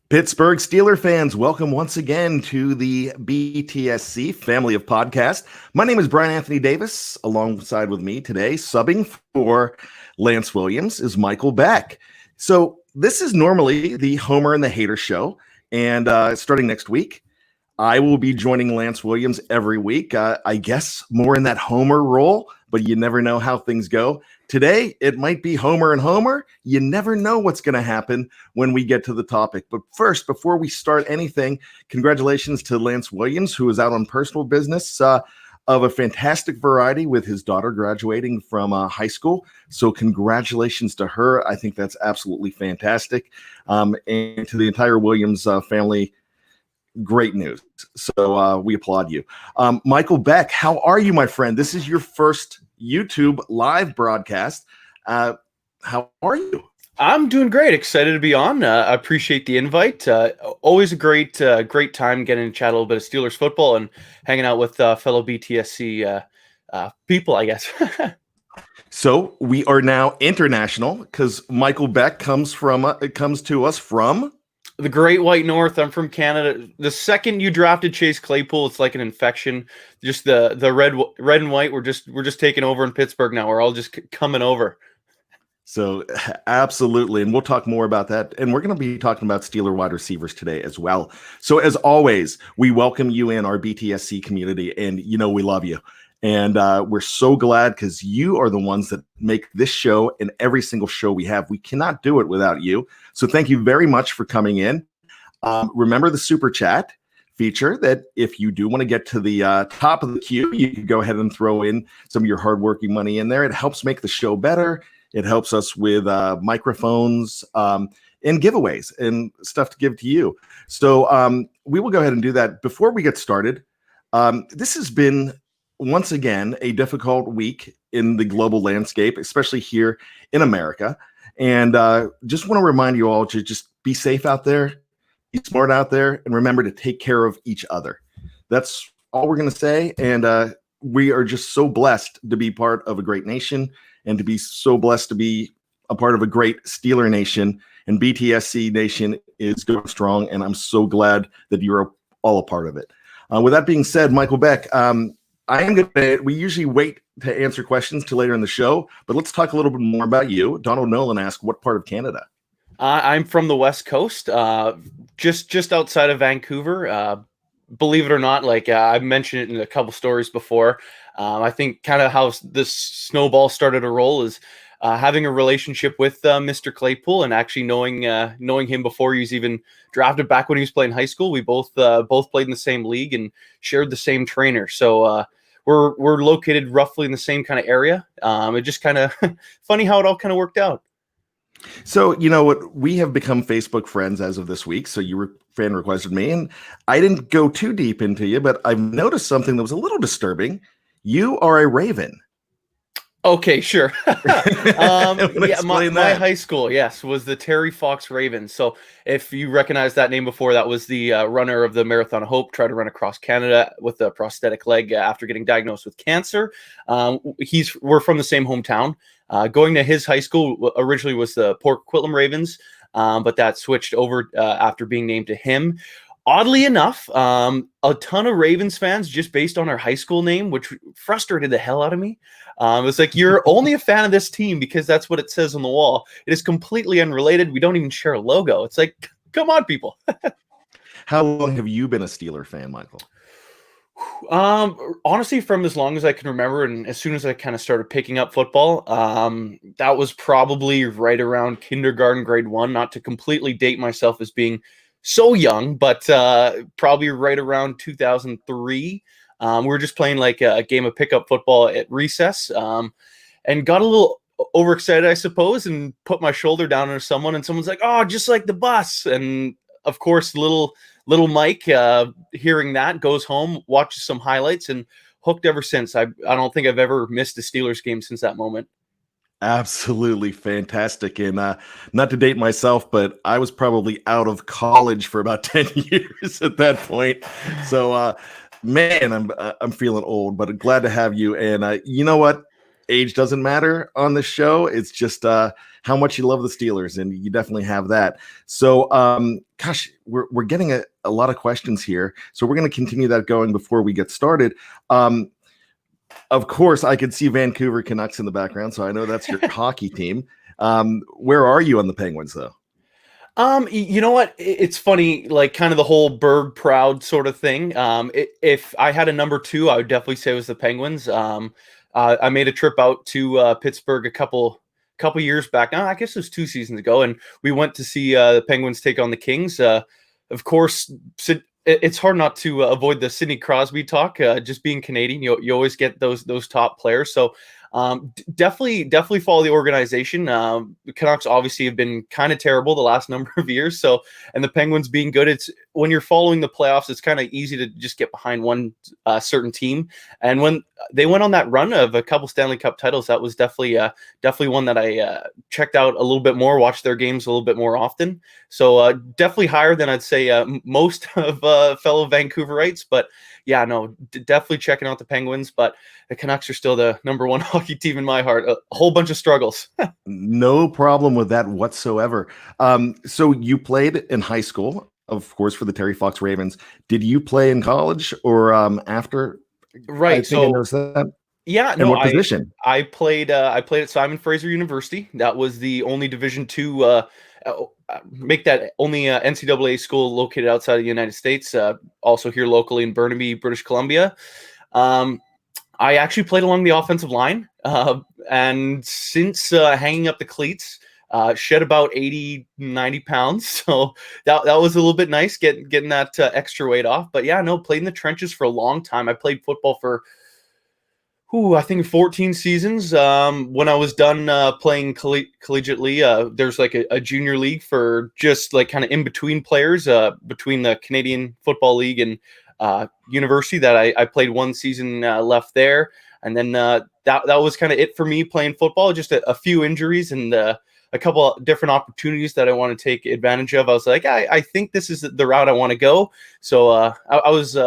Pittsburgh Steeler fans, welcome once again to the BTSC family of podcasts. My name is Bryan Anthony Davis. Alongside with me today, subbing for Lance Williams, is Michael Beck. So this is normally the Homer and the Hater show, and starting next week, I will be joining Lance Williams every week. I guess more in that Homer role, but you never know how things go. Today, it might be Homer and Homer. You never know what's going to happen when we get to the topic. But first, before we start anything, congratulations to Lance Williams, who is out on personal business of a fantastic variety with his daughter graduating from high school. So congratulations to her. I think that's absolutely fantastic. And to the entire Williams family, great news. So we applaud you. Michael Beck, how are you, my friend? This is your first YouTube live broadcast. How are you? I'm doing great. Excited to be on. I appreciate the invite. Always a great time getting to chat a little bit of Steelers football and hanging out with fellow BTSC people, I guess. So we are now international because Michael Beck comes to us from the Great White North. I'm from Canada. The second you drafted Chase Claypool, it's like an infection. Just the red and white. We're just taking over in Pittsburgh now. We're all just coming over. So absolutely, and we'll talk more about that. And we're going to be talking about Steeler wide receivers today as well. So as always, we welcome you in our BTSC community, and we love you. And we're so glad because you are the ones that make this show and every single show we have. We cannot do it without you. So thank you very much for coming in. Remember the super chat feature that if you do want to get to the top of the queue, you can go ahead and throw in some of your hardworking money in there. It helps make the show better. It helps us with microphones and giveaways and stuff to give to you. So we will go ahead and do that. Before we get started, this has been, once again, a difficult week in the global landscape, especially here in America. And just want to remind you all to just be safe out there, be smart out there, and remember to take care of each other. That's all we're going to say. And we are just so blessed to be part of a great nation and to be so blessed to be a part of a great Steeler nation. And BTSC Nation is going strong, and I'm so glad that you're all a part of it. With that being said, Michael Beck, we usually wait to answer questions till later in the show, but let's talk a little bit more about you. Donald Nolan asked, what part of Canada? I'm from the West Coast, just outside of Vancouver. Believe it or not, I mentioned it in a couple stories before. I think kind of how this snowball started to roll is having a relationship with Mr. Claypool and actually knowing him before he was even drafted. Back when he was playing high school, we both played in the same league and shared the same trainer. So we're located roughly in the same kind of area. It just kind of funny how it all kind of worked out. So, you know what? We have become Facebook friends as of this week. So fan requested me, and I didn't go too deep into you, but I've noticed something that was a little disturbing. You are a Raven. Okay, sure. My high school, yes, was the Terry Fox Ravens. So if you recognize that name before, that was the runner of the Marathon of Hope, tried to run across Canada with a prosthetic leg after getting diagnosed with cancer. We're from the same hometown. Going to his high school originally was the Port Coquitlam Ravens, but that switched over after being named to him. Oddly enough, a ton of Ravens fans, just based on our high school name, which frustrated the hell out of me. It's like, you're only a fan of this team because that's what it says on the wall. It is completely unrelated. We don't even share a logo. It's like, come on, people. How long have you been a Steeler fan, Michael? Honestly, from as long as I can remember, and as soon as I kind of started picking up football, that was probably right around kindergarten, grade 1, not to completely date myself as being so young, but probably right around 2003. We were just playing like a game of pickup football at recess, and got a little overexcited, I suppose, and put my shoulder down on someone, and someone's like, "Oh, just like the bus." And of course, little Mike, hearing that, goes home, watches some highlights, and hooked ever since. I don't think I've ever missed a Steelers game since that moment. Absolutely fantastic. And not to date myself, but I was probably out of college for about 10 years at that point. So, man, I'm feeling old, but glad to have you. And you know what? age doesn't matter on the show. It's just how much you love the Steelers, and you definitely have that. So, gosh, we're getting a lot of questions here, so we're going to continue that going before we get started. Of course, I could see Vancouver Canucks in the background, so I know that's your hockey team. Where are you on the Penguins, though? You know what? It's funny, like kind of the whole Berg proud sort of thing. If I had a number two, I would definitely say it was the Penguins. I made a trip out to Pittsburgh a couple years back now. I guess it was 2 seasons ago, and we went to see the Penguins take on the Kings. Of course, it's hard not to avoid the Sidney Crosby talk. Just being Canadian, you always get those top players. So definitely follow the organization. The Canucks obviously have been kind of terrible the last number of years. So, and the Penguins being good, it's when you're following the playoffs, it's kind of easy to just get behind one certain team. And when they went on that run of a couple Stanley Cup titles, that was definitely one that I checked out a little bit more, watched their games a little bit more often. So definitely higher than I'd say most of fellow Vancouverites, but yeah, no, definitely checking out the Penguins, but the Canucks are still the number one hockey team in my heart. A whole bunch of struggles. No problem with that whatsoever. So you played in high school, of course, for the Terry Fox Ravens. Did you play in college or after? Right. I think I noticed that. Yeah, And no, what position? I played at Simon Fraser University. That was the only Division II make that only NCAA school located outside of the United States. Also here locally in Burnaby, British Columbia. I actually played along the offensive line, and since hanging up the cleats, shed about 80, 90 pounds. So that was a little bit nice getting that extra weight off. But yeah, no, played in the trenches for a long time. I played football for I think 14 seasons. When I was done playing collegiately, there's like a junior league for just like kind of in between players between the Canadian Football League and university that I played 1 season left there. And then that was kind of it for me playing football, just a few injuries and a couple of different opportunities that I want to take advantage of. I was like, I think this is the route I want to go. So I was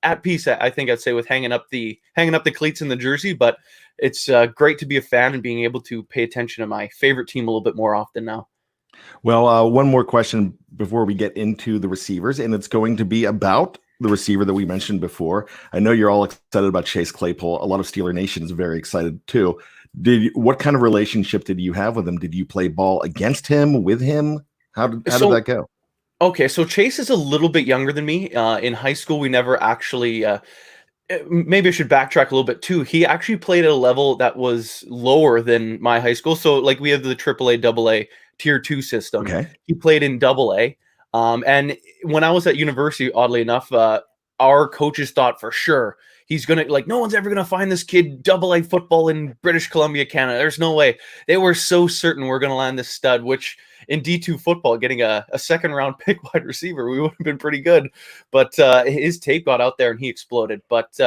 at peace, I think I'd say, with hanging up the cleats in the jersey, but it's great to be a fan and being able to pay attention to my favorite team a little bit more often now. Well, one more question before we get into the receivers, and it's going to be about the receiver that we mentioned before. I know you're all excited about Chase Claypool. A lot of Steeler Nation is very excited too. What kind of relationship did you have with him? Did you play ball against him, with him? How did that go? Okay, so Chase is a little bit younger than me. In high school, we never actually. Maybe I should backtrack a little bit too. He actually played at a level that was lower than my high school. So, like, we have the AAA, AA, Tier 2 system. Okay. He played in AA. And when I was at university, oddly enough, our coaches thought for sure he's going to, like, no one's ever going to find this kid AA football in British Columbia, Canada. There's no way. They were so certain we're going to land this stud, which in D2 football, getting a second round pick wide receiver, we would have been pretty good. But his tape got out there and he exploded. But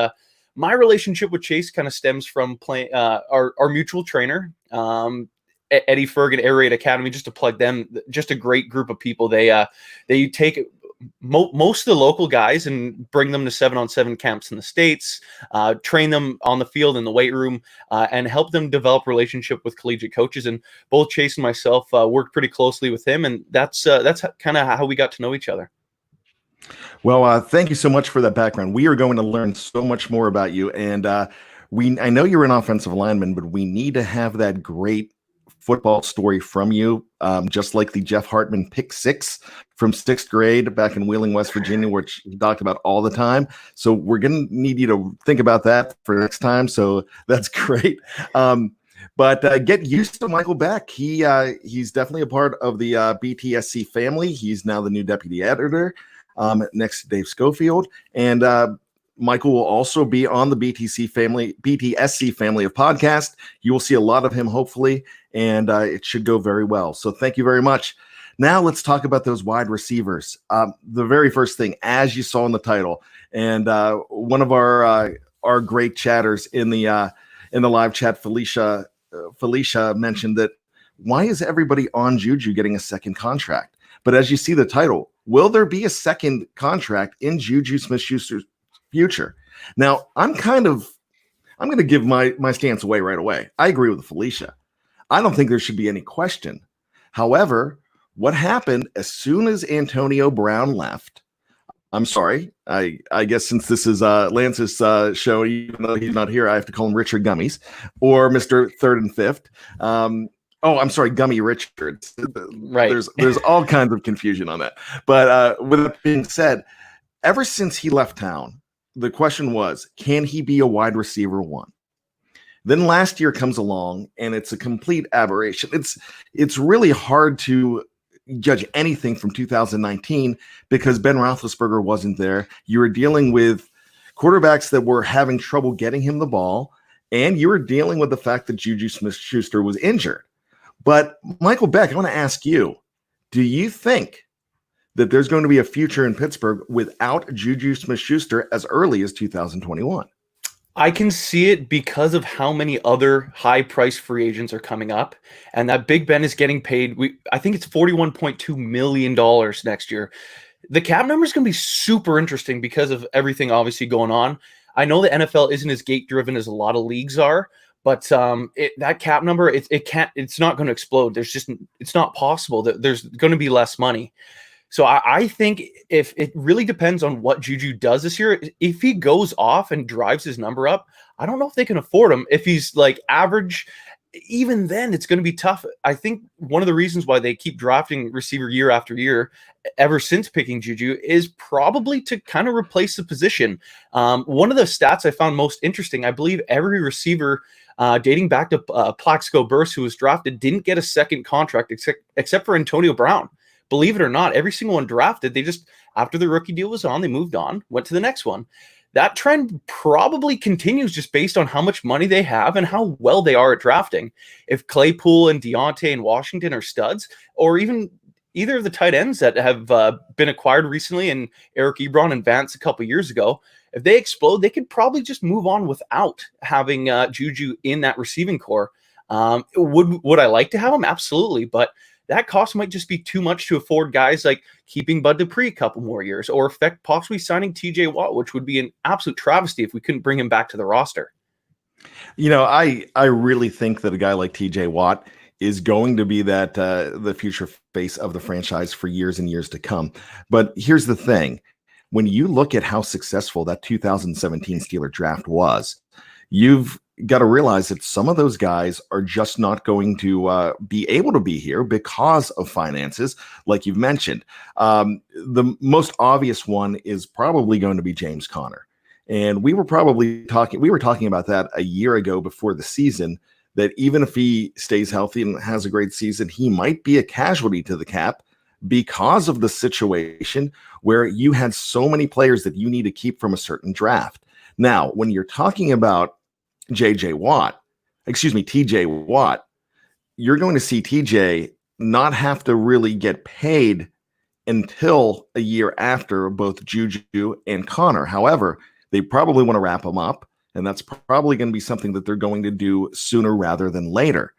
my relationship with Chase kind of stems from playing our mutual trainer, Eddie Ferg and Air Raid Academy, just to plug them. Just a great group of people. They take most of the local guys and bring them to 7-on-7 camps in the States, train them on the field in the weight room, and help them develop relationship with collegiate coaches. And both Chase and myself worked pretty closely with him, and that's kind of how we got to know each other. Well, thank you so much for that background. We are going to learn so much more about you, and I know you're an offensive lineman, but we need to have that great football story from you, just like the Jeff Hartman pick six from 6th grade back in Wheeling, West Virginia, which he talked about all the time. So we're going to need you to think about that for next time. So that's great. But get used to Michael Beck. He's definitely a part of the BTSC family. He's now the new deputy editor next to Dave Schofield. And Michael will also be on the BTSC family of podcasts. You will see a lot of him, hopefully, and it should go very well. So thank you very much. Now let's talk about those wide receivers. The very first thing, as you saw in the title, and one of our great chatters in the live chat, Felicia mentioned that why is everybody on Juju getting a second contract? But as you see the title, will there be a second contract in Juju Smith-Schuster's future? Now, I'm kind of I'm going to give my stance right away. I agree with Felicia. I don't think there should be any question. However, what happened as soon as Antonio Brown left? I'm sorry. I guess since this is Lance's show, even though he's not here, I have to call him Richard Gummies or Mr. Third and Fifth. Oh, I'm sorry, Gummy Richards. Right. There's all kinds of confusion on that. But with that being said, ever since he left town, the question was, can he be a wide receiver one? Then last year comes along, and it's a complete aberration. It's really hard to judge anything from 2019 because Ben Roethlisberger wasn't there. You were dealing with quarterbacks that were having trouble getting him the ball, and you were dealing with the fact that Juju Smith-Schuster was injured. But Michael Beck, I want to ask you, do you think that there's going to be a future in Pittsburgh without Juju Smith-Schuster as early as 2021? I can see it because of how many other high-priced free agents are coming up, and that Big Ben is getting paid. I think it's $41.2 million next year. The cap number is going to be super interesting because of everything obviously going on. I know the NFL isn't as gate-driven as a lot of leagues are, but that cap number, it's not going to explode. It's not possible that there's going to be less money. So I think if it really depends on what Juju does this year, if he goes off and drives his number up, I don't know if they can afford him. If he's like average, even then it's going to be tough. I think one of the reasons why they keep drafting receiver year after year, ever since picking Juju, is probably to kind of replace the position. One of the stats I found most interesting, I believe every receiver dating back to Plaxico Burress, who was drafted, didn't get a second contract except for Antonio Brown. Believe it or not, every single one drafted, they just, after the rookie deal was on, they moved on, went to the next one. That trend probably continues just based on how much money they have and how well they are at drafting. If Claypool and Deontay and Washington are studs, or even either of the tight ends that have been acquired recently, and Eric Ebron and Vance a couple years ago, if they explode, they could probably just move on without having Juju in that receiving core. Would I like to have him? Absolutely, but that cost might just be too much to afford guys like keeping Bud Dupree a couple more years, or possibly signing TJ Watt, which would be an absolute travesty if we couldn't bring him back to the roster. You know, I really think that a guy like TJ Watt is going to be that the future face of the franchise for years and years to come. But here's the thing. When you look at how successful that 2017 Steeler draft was, you've got to realize that some of those guys are just not going to be able to be here because of finances, like you've mentioned. The most obvious one is probably going to be James Conner. And we were talking about that a year ago before the season, that even if he stays healthy and has a great season, he might be a casualty to the cap because of the situation where you had so many players that you need to keep from a certain draft. Now, when you're talking about TJ Watt, you're going to see TJ not have to really get paid until a year after both Juju and Conner. However, they probably want to wrap him up, and that's probably going to be something that they're going to do sooner rather than later.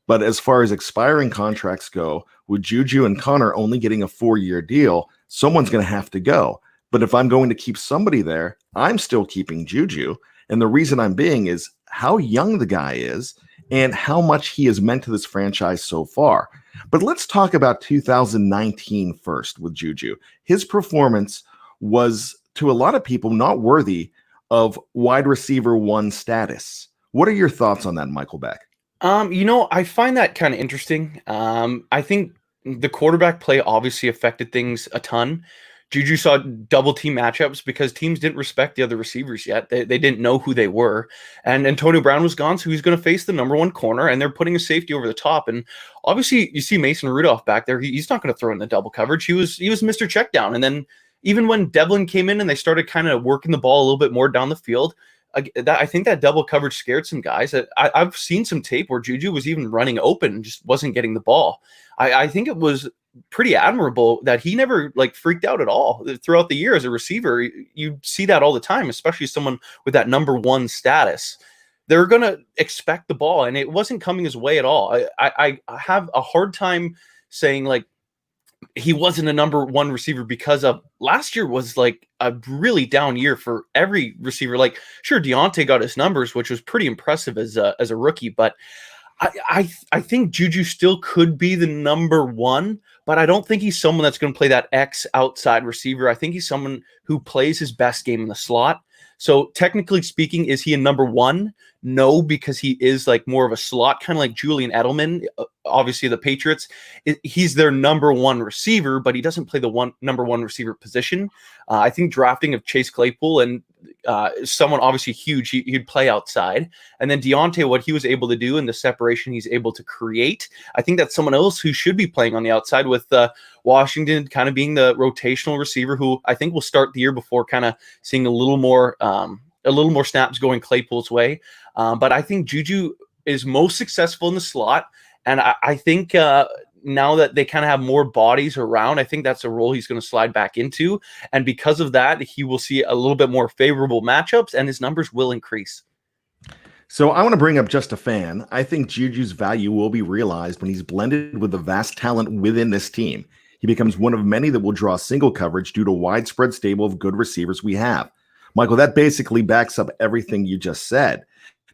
But as far as expiring contracts go, with Juju and Conner only getting a 4-year deal, someone's going to have to go. But if I'm going to keep somebody there, I'm still keeping Juju. And the reason I'm being is how young the guy is and how much he has meant to this franchise so far. But let's talk about 2019 first with Juju. His performance was, to a lot of people, not worthy of wide receiver one status. What are your thoughts on that, Michael Beck? I find that kind of interesting. I think the quarterback play obviously affected things a ton. Juju saw double team matchups because teams didn't respect the other receivers yet. They didn't know who they were. And Antonio Brown was gone, so he's going to face the number one corner, and they're putting a safety over the top. And obviously, you see Mason Rudolph back there. He's not going to throw in the double coverage. He was Mr. Checkdown. And then even when Devlin came in and they started kind of working the ball a little bit more down the field, I think that double coverage scared some guys. I've seen some tape where Juju was even running open and just wasn't getting the ball. I think it was pretty admirable that he never freaked out at all throughout the year as a receiver. You see that all the time, especially someone with that number one status. They're going to expect the ball, and it wasn't coming his way at all. I have a hard time saying he wasn't a number one receiver because of last year was like a really down year for every receiver. Like, sure, Deontay got his numbers, which was pretty impressive as a rookie, but I think Juju still could be the number one, but I don't think he's someone that's going to play that X outside receiver. I think he's someone who plays his best game in the slot. So technically speaking, is he a number one? No, because he is like more of a slot, kind of like Julian Edelman, obviously the Patriots. He's their number one receiver, but he doesn't play the number one receiver position. I think drafting of Chase Claypool and someone obviously huge, he'd play outside. And then Deontay, what he was able to do and the separation he's able to create, I think that's someone else who should be playing on the outside, with Washington kind of being the rotational receiver who I think will start the year before kind of seeing a little more snaps going Claypool's way. But I think Juju is most successful in the slot. And I think now that they kind of have more bodies around, I think that's a role he's going to slide back into. And because of that, he will see a little bit more favorable matchups and his numbers will increase. So I want to bring up just a fan. I think Juju's value will be realized when he's blended with the vast talent within this team. He becomes one of many that will draw single coverage due to widespread stable of good receivers we have. Michael, that basically backs up everything you just said.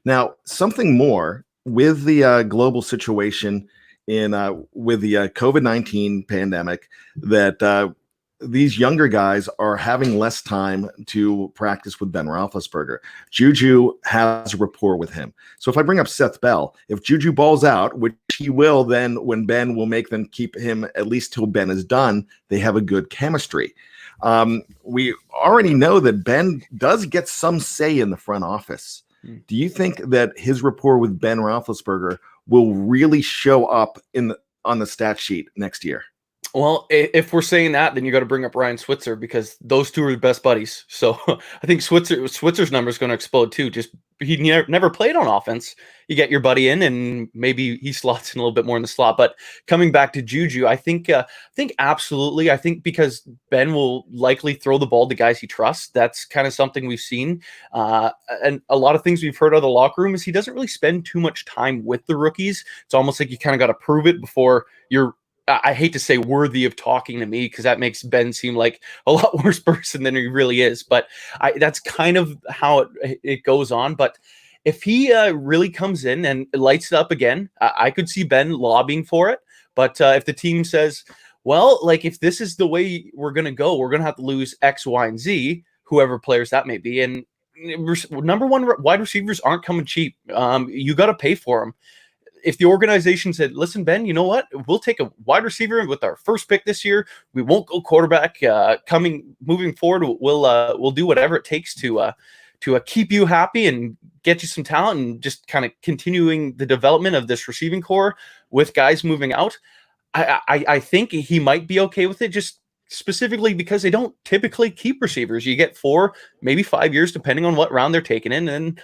Now, something more with the global situation with the COVID-19 pandemic, that these younger guys are having less time to practice with Ben Roethlisberger. Juju has rapport with him. So if I bring up Seth Bell, if Juju balls out, which he will, then when Ben will make them keep him at least till Ben is done, they have a good chemistry. We already know that Ben does get some say in the front office. Do you think that his rapport with Ben Roethlisberger will really show up on the stat sheet next year? Well, if we're saying that, then you got to bring up Ryan Switzer, because those two are the best buddies. So I think Switzer's number is going to explode too. Just he never played on offense. You get your buddy in, and maybe he slots in a little bit more in the slot. But coming back to Juju, I think absolutely. I think because Ben will likely throw the ball to guys he trusts. That's kind of something we've seen, and a lot of things we've heard out of the locker room is he doesn't really spend too much time with the rookies. It's almost like you kind of got to prove it before you're, I hate to say worthy of talking to me, because that makes Ben seem like a lot worse person than he really is. But that's kind of how it goes on. But if he really comes in and lights it up again, I could see Ben lobbying for it. But if the team says, well, like, if this is the way we're going to go, we're going to have to lose X, Y, and Z, whoever players that may be. And number one wide receivers aren't coming cheap. You got to pay for them. If the organization said, listen, Ben, you know what? We'll take a wide receiver with our first pick this year. We won't go quarterback moving forward. We'll do whatever it takes to keep you happy and get you some talent, and just kind of continuing the development of this receiving core with guys moving out. I think he might be okay with it, just specifically because they don't typically keep receivers. You get 4, maybe 5 years, depending on what round they're taken in, and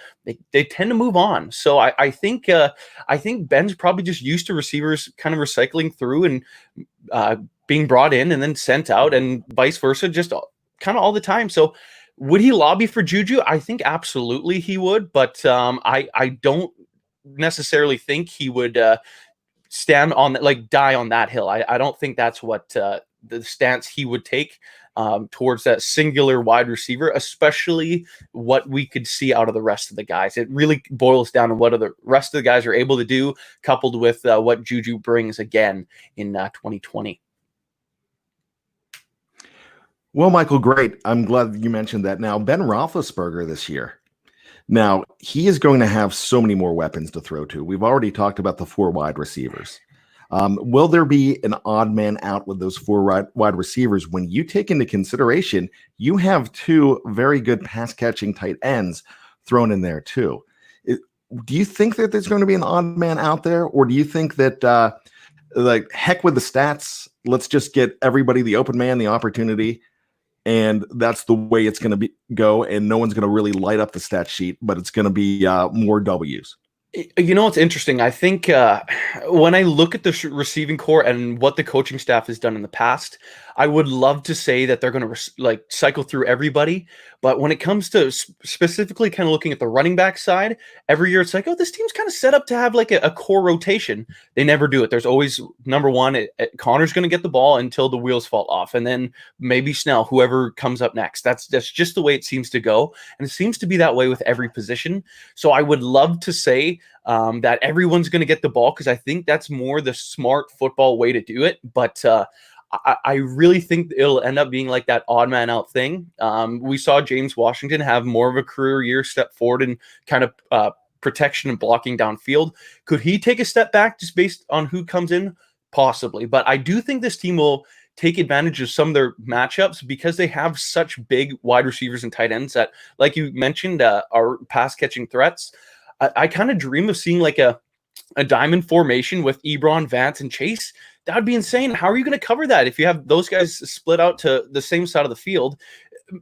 they tend to move on. So I think Ben's probably just used to receivers kind of recycling through and being brought in and then sent out, and vice versa, just kind of all the time. So would he lobby for Juju? I think absolutely he would, but I don't necessarily think he would stand on that, like die on that hill. I don't think that's what the stance he would take towards that singular wide receiver, especially what we could see out of the rest of the guys. It really boils down to what the rest of the guys are able to do, coupled with what Juju brings again in 2020. Well, Michael, great. I'm glad you mentioned that. Now, Ben Roethlisberger this year. Now, he is going to have so many more weapons to throw to. We've already talked about the 4 wide receivers. Will there be an odd man out with those 4 wide receivers when you take into consideration you have 2 very good pass-catching tight ends thrown in there too? Do you think that there's going to be an odd man out there, or do you think that, like, heck with the stats, let's just get everybody, the open man, the opportunity, and that's the way it's going to go, and no one's going to really light up the stat sheet, but it's going to be more W's? You know, it's interesting. I think when I look at the receiving core and what the coaching staff has done in the past, I would love to say that they're going to like cycle through everybody. But when it comes to specifically kind of looking at the running back side, every year it's like, oh, this team's kind of set up to have like a core rotation. They never do it. There's always number one, Connor's going to get the ball until the wheels fall off, and then maybe Snell, whoever comes up next. That's just the way it seems to go, and it seems to be that way with every position. So I would love to say that everyone's going to get the ball because I think that's more the smart football way to do it. But I really think it'll end up being like that odd man out thing. We saw James Washington have more of a career year, step forward and kind of protection and blocking downfield. Could he take a step back just based on who comes in? Possibly. But I do think this team will take advantage of some of their matchups because they have such big wide receivers and tight ends that, like you mentioned, are pass catching threats. I kind of dream of seeing like a diamond formation with Ebron, Vance, and Chase. That would be insane. How are you going to cover that if you have those guys split out to the same side of the field?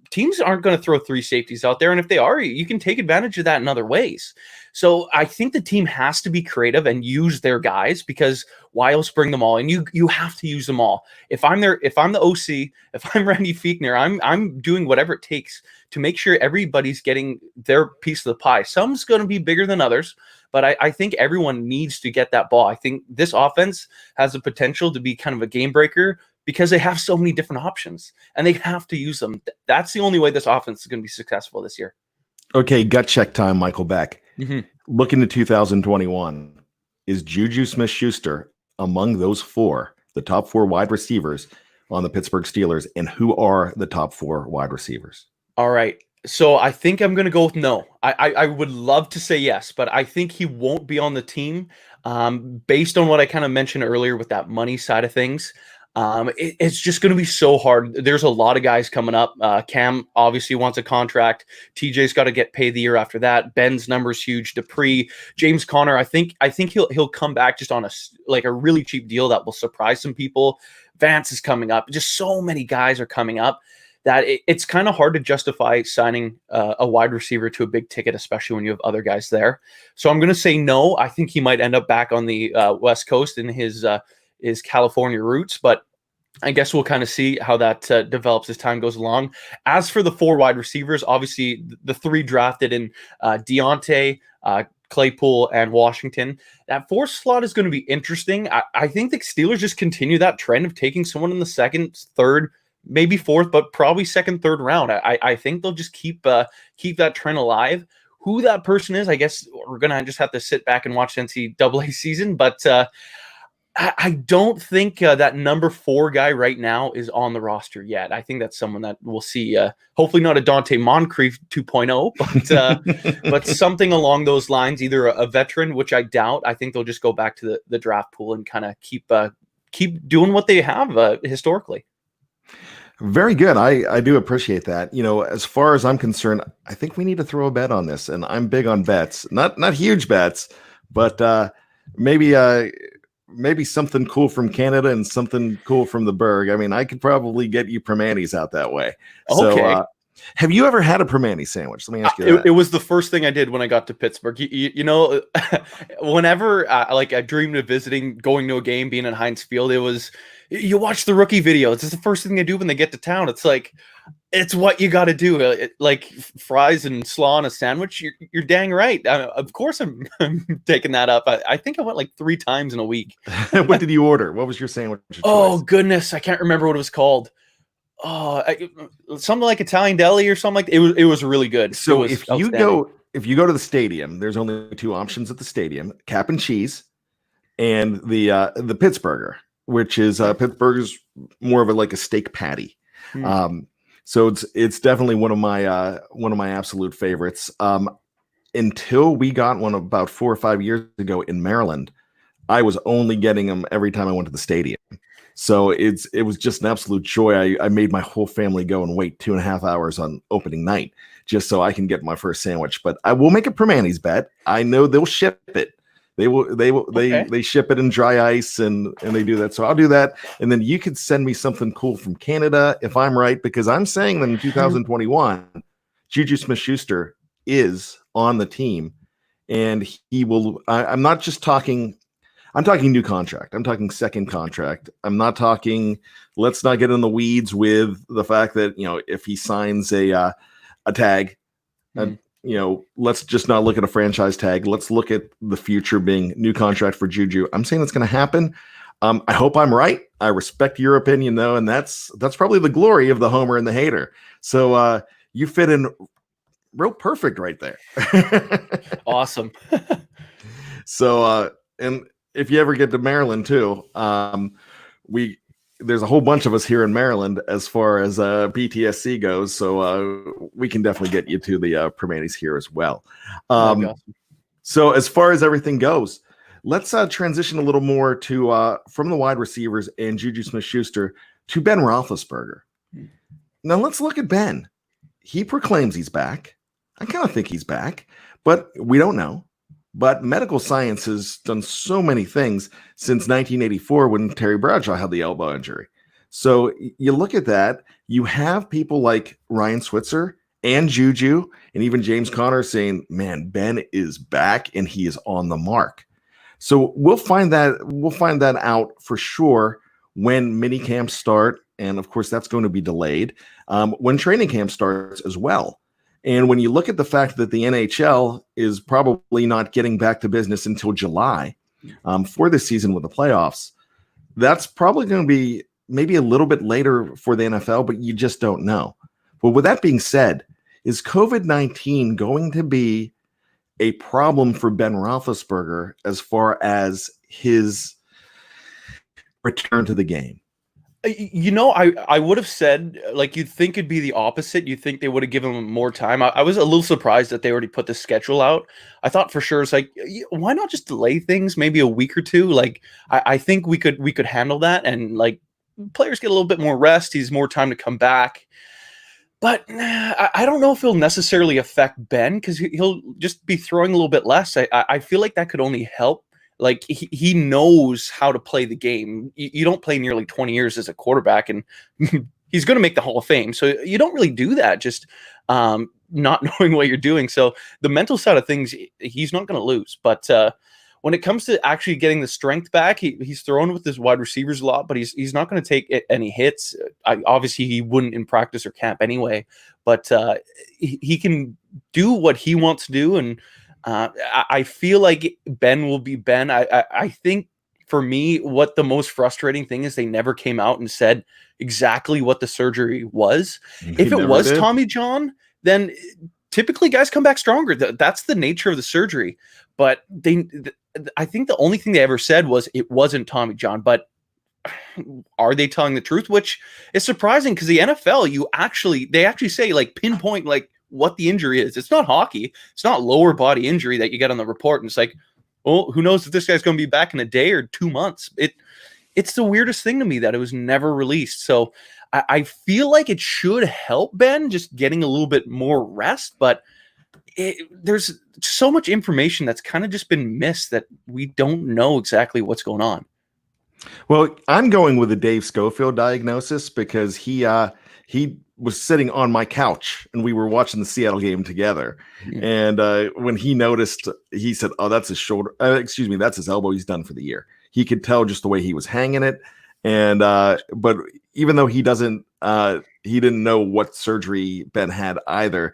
Teams aren't going to throw three safeties out there, and if they are, you can take advantage of that in other ways. So I think the team has to be creative and use their guys because why else bring them all? And you have to use them all. If I'm there, if I'm the OC, if I'm Randy Fiechner, I'm doing whatever it takes to make sure everybody's getting their piece of the pie. Some's going to be bigger than others, but I think everyone needs to get that ball. I think this offense has the potential to be kind of a game breaker because they have so many different options and they have to use them. That's the only way this offense is going to be successful this year. Okay, gut check time, Michael Beck. Mm-hmm. Looking to 2021, is Juju Smith-Schuster among those four, the top four wide receivers on the Pittsburgh Steelers, and who are the top four wide receivers? All right. So I think I'm going to go with no. I would love to say yes, but I think he won't be on the team based on what I kind of mentioned earlier with that money side of things. It's just going to be so hard. There's a lot of guys coming up. Cam obviously wants a contract. TJ's got to get paid the year after that. Ben's number's huge. Dupree, James Conner. I think he'll come back just on a really cheap deal that will surprise some people. Vance is coming up. Just so many guys are coming up that it's kind of hard to justify signing a wide receiver to a big ticket, especially when you have other guys there. So I'm going to say no. I think he might end up back on the West Coast in his California roots, but I guess we'll kind of see how that develops as time goes along. As for the four wide receivers, obviously the three drafted in Deontay, Claypool, and Washington. That fourth slot is going to be interesting. I think the Steelers just continue that trend of taking someone in the second, third, maybe fourth, but probably second, third round. I think they'll just keep that trend alive. Who that person is, I guess we're going to just have to sit back and watch NCAA season, but I don't think that number 4 guy right now is on the roster yet. I think that's someone that we'll see. Hopefully not a Dante Moncrief 2.0, but something along those lines, either a veteran, which I doubt. I think they'll just go back to the draft pool and kind of keep doing what they have historically. Very good. I do appreciate that. You know, as far as I'm concerned, I think we need to throw a bet on this, and I'm big on bets. Not huge bets, but maybe something cool from Canada and something cool from the Berg. I mean, I could probably get you Primanti's out that way. Okay. So, have you ever had a Primanti sandwich? Let me ask you that. It was the first thing I did when I got to Pittsburgh. You know, whenever I dreamed of visiting, going to a game, being in Heinz Field, it was, you watch the rookie videos. It's the first thing they do when they get to town. It's like, it's what you got to do. Like fries and slaw on a sandwich. You're dang right. Of course, I'm taking that up. I think I went like 3 times in a week. What did you order? What was your sandwich? Oh goodness, I can't remember what it was called. Oh, something like Italian deli or something like that. It was really good. So if you go to the stadium, there's only 2 options at the stadium: cap and cheese, and the Pittsburgher, which is Pittsburgh's more of a steak patty. So it's definitely one of my absolute favorites. Until we got one about 4 or 5 years ago in Maryland, I was only getting them every time I went to the stadium. So it was just an absolute joy. I made my whole family go and wait 2.5 hours on opening night just so I can get my first sandwich. But I will make a Primanti's bet. I know they'll ship it. They ship it in dry ice and they do that. So I'll do that. And then you could send me something cool from Canada if I'm right, because I'm saying that in 2021, Juju Smith-Schuster is on the team. and he will. I'm not just talking. I'm talking new contract. I'm talking second contract. I'm not talking. Let's not get in the weeds with the fact that if he signs a tag, let's just not look at a franchise tag. Let's look at the future being new contract for Juju. I'm saying it's going to happen. I hope I'm right. I respect your opinion though, and that's probably the glory of the homer and the hater. So you fit in real perfect right there. Awesome. So and if you ever get to Maryland too, there's a whole bunch of us here in Maryland as far as BTSC goes, so we can definitely get you to the Primates here as well. Awesome. So as far as everything goes, let's transition a little more to from the wide receivers and Juju Smith-Schuster to Ben Roethlisberger. Now let's look at Ben. He proclaims he's back. I kind of think he's back, but we don't know. But medical science has done so many things since 1984 when Terry Bradshaw had the elbow injury. So you look at that, you have people like Ryan Switzer and Juju and even James Conner saying, man, Ben is back and he is on the mark. So we'll find that out for sure when mini camps start. And of course, that's going to be delayed when training camp starts as well. And when you look at the fact that the NHL is probably not getting back to business until July for this season with the playoffs, that's probably going to be maybe a little bit later for the NFL, but you just don't know. But with that being said, is COVID-19 going to be a problem for Ben Roethlisberger as far as his return to the game? I would have said, like, you'd think it'd be the opposite. You'd think they would have given him more time. I was a little surprised that they already put the schedule out. I thought for sure it's like, why not just delay things maybe a week or two? Like, I think we could handle that, and like players get a little bit more rest. He's more time to come back. But I don't know if it'll necessarily affect Ben because he'll just be throwing a little bit less. I feel like that could only help. Like he knows how to play the game. You don't play nearly 20 years as a quarterback, and he's going to make the Hall of Fame. So you don't really do that just not knowing what you're doing. So the mental side of things, he's not going to lose. But when it comes to actually getting the strength back, he's thrown with his wide receivers a lot, but he's not going to take any hits. Obviously, he wouldn't in practice or camp anyway. But he can do what he wants to do, and I feel like Ben will be Ben. I think for me, what the most frustrating thing is they never came out and said exactly what the surgery was. If it was Tommy John, then typically guys come back stronger. That's the nature of the surgery. But I think the only thing they ever said was it wasn't Tommy John. But are they telling the truth? Which is surprising because the NFL, they actually say like pinpoint like what the injury is. It's not hockey. It's not lower body injury that you get on the report. And it's like, well, who knows if this guy's going to be back in a day or 2 months. It's the weirdest thing to me that it was never released. So I feel like it should help Ben just getting a little bit more rest, but there's so much information that's kind of just been missed that we don't know exactly what's going on. Well, I'm going with the Dave Schofield diagnosis because he was sitting on my couch and we were watching the Seattle game together. And when he noticed, he said, oh, that's his shoulder. That's his elbow. He's done for the year. He could tell just the way he was hanging it. And but even though he didn't know what surgery Ben had either.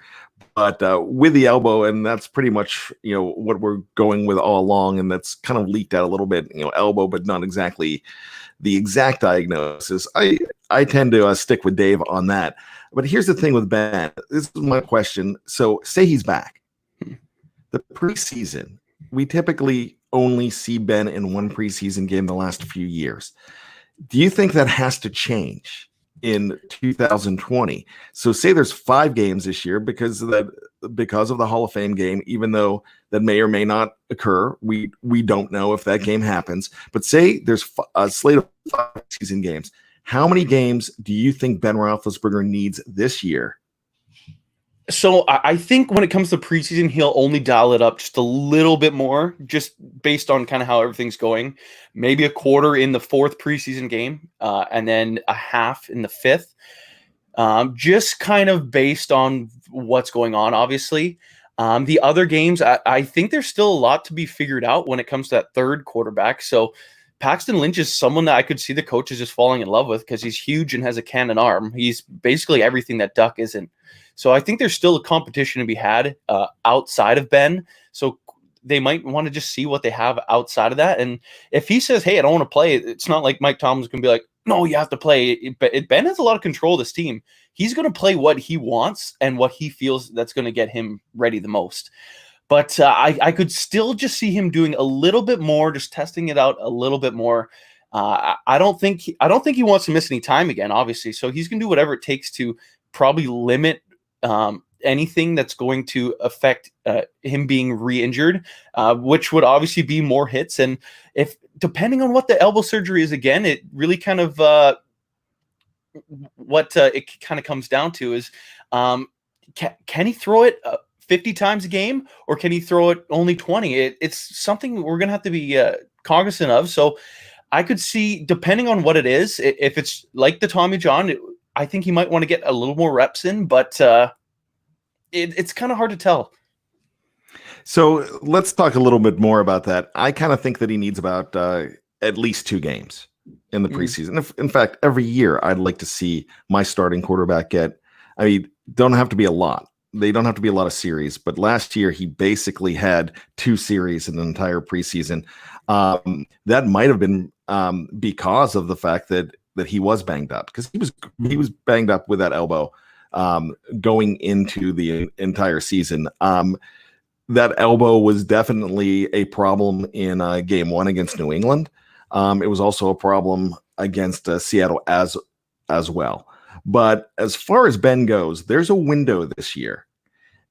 But with the elbow, and that's pretty much, what we're going with all along. And that's kind of leaked out a little bit, elbow, but not exactly the exact diagnosis. I tend to stick with Dave on that. But here's the thing with Ben. This is my question. So say he's back. The preseason, we typically only see Ben in one preseason game the last few years. Do you think that has to change in 2020? So say there's 5 games this year because of the Hall of Fame game, even though that may or may not occur. We don't know if that game happens, but say there's a slate of 5 season games. How many games do you think Ben Roethlisberger needs this year? So I think when it comes to preseason, he'll only dial it up just a little bit more, just based on kind of how everything's going. Maybe a quarter in the 4th preseason game, and then a half in the 5th. Just kind of based on what's going on, obviously. The other games, I think there's still a lot to be figured out when it comes to that third quarterback. So Paxton Lynch is someone that I could see the coaches just falling in love with because he's huge and has a cannon arm. He's basically everything that Duck isn't. So I think there's still a competition to be had outside of Ben. So they might want to just see what they have outside of that. And if he says, hey, I don't want to play, it's not like Mike Tomlin's going to be like, no, you have to play. Ben has a lot of control of this team. He's going to play what he wants and what he feels that's going to get him ready the most. But I could still just see him doing a little bit more, just testing it out a little bit more. I don't think he wants to miss any time again, obviously. So he's going to do whatever it takes to probably limit anything that's going to affect him being re-injured, which would obviously be more hits. And if depending on what the elbow surgery is, again, it really kind of what it kind of comes down to is can he throw it 50 times a game, or can he throw it only 20? It's something we're going to have to be cognizant of. So I could see, depending on what it is, if it's like the Tommy John, I think he might want to get a little more reps in, but it's kind of hard to tell. So let's talk a little bit more about that. I kind of think that he needs about at least 2 games in the preseason. In fact, every year I'd like to see my starting quarterback get, don't have to be a lot. They don't have to be a lot of series, but last year he basically had 2 series in the entire preseason. That might have been because of the fact that he was banged up, because he was banged up with that elbow going into the entire season. That elbow was definitely a problem in game 1 against New England. It was also a problem against Seattle as well. But as far as Ben goes, there's a window this year.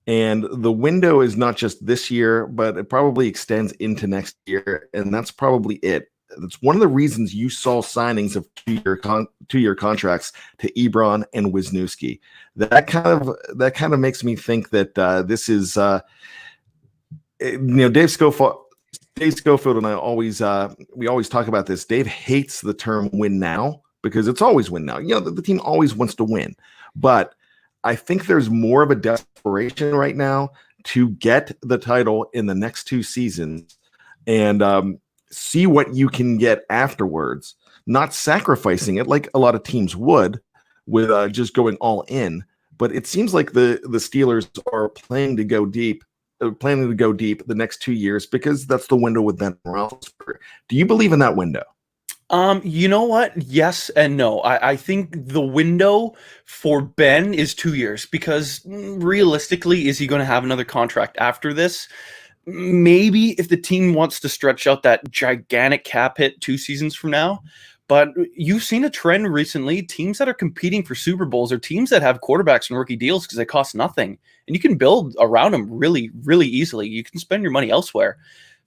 And the window is not just this year, but it probably extends into next year. And that's probably it. That's one of the reasons you saw signings of 2-year contracts to Ebron and Wisniewski. That kind of makes me think that this is, Dave Schofield and I always talk about this. Dave hates the term "win now" because it's always win now. The team always wants to win, but I think there's more of a desperation right now to get the title in the next 2 seasons and see what you can get afterwards, not sacrificing it like a lot of teams would with just going all in. But it seems like the Steelers are planning to go deep the next 2 years because that's the window with Ben Roethlisberger. Do you believe in that window? You know what? Yes and no. I think the window for Ben is 2 years because realistically, is he going to have another contract after this? Maybe if the team wants to stretch out that gigantic cap hit 2 seasons from now. But you've seen a trend recently. Teams that are competing for Super Bowls are teams that have quarterbacks and rookie deals because they cost nothing. And you can build around them really, really easily. You can spend your money elsewhere.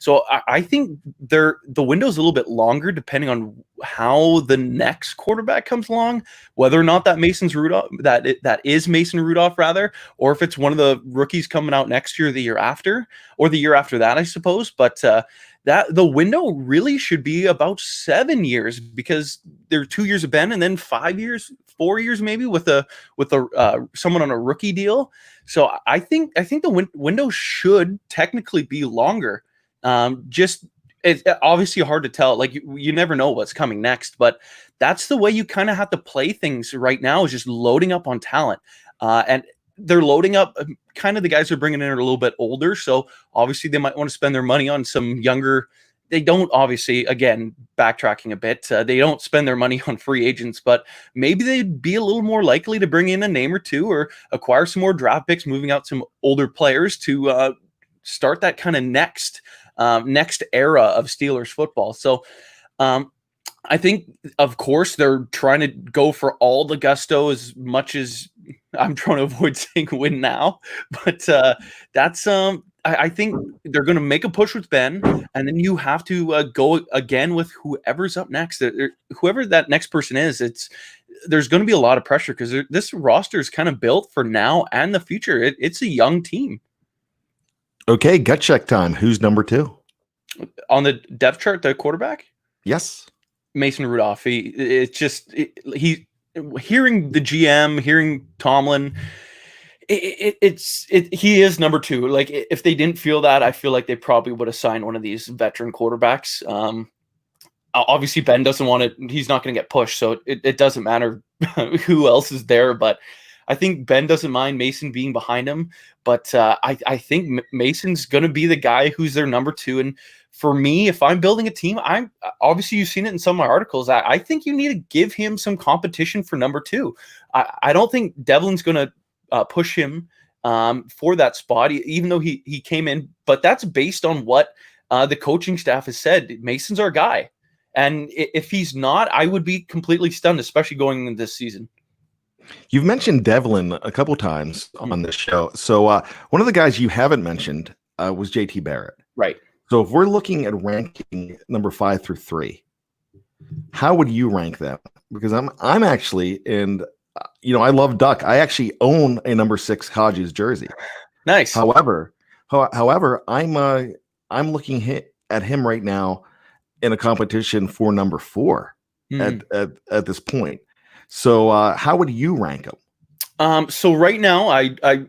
So I think the window is a little bit longer depending on how the next quarterback comes along, whether or not that is Mason Rudolph rather, or if it's one of the rookies coming out next year, the year after, or the year after that, I suppose. But that the window really should be about 7 years because there are 2 years of Ben and then 5 years, 4 years maybe with someone on a rookie deal. So I think the window should technically be longer. Just it's obviously hard to tell. Like you never know what's coming next, but that's the way you kind of have to play things right now, is just loading up on talent. And they're loading up kind of the guys they're bringing in are a little bit older. So obviously they might want to spend their money on some younger. They don't, obviously, again, backtracking a bit, they don't spend their money on free agents, but maybe they'd be a little more likely to bring in a name or two or acquire some more draft picks, moving out some older players to start that kind of next era of Steelers football. So I think, of course, they're trying to go for all the gusto as much as I'm trying to avoid saying win now. But that's I think they're going to make a push with Ben, and then you have to go again with whoever's up next. Whoever that next person is, there's going to be a lot of pressure because this roster is kind of built for now and the future. It's a young team. Okay, gut check time. Who's number 2? On the depth chart, the quarterback? Yes. Mason Rudolph. Hearing the GM, hearing Tomlin, He is number 2. Like, if they didn't feel that, I feel like they probably would have signed one of these veteran quarterbacks. Obviously Ben doesn't want it. He's not going to get pushed, so it doesn't matter who else is there. But I think Ben doesn't mind Mason being behind him. But I think Mason's going to be the guy who's their number 2. And for me, if I'm building a team, I'm obviously, you've seen it in some of my articles. I think you need to give him some competition for number 2. I don't think Devlin's going to push him for that spot, even though he came in. But that's based on what the coaching staff has said. Mason's our guy. And if he's not, I would be completely stunned, especially going into this season. You've mentioned Devlin a couple times on this show. So one of the guys you haven't mentioned was JT Barrett. Right. So if we're looking at ranking number 5 through 3, how would you rank them? Because I'm actually, and I love Duck. I actually own a number 6 Hodges jersey. Nice. However, I'm looking at him right now in a competition for number 4 at this point. So how would you rank them? So right now, I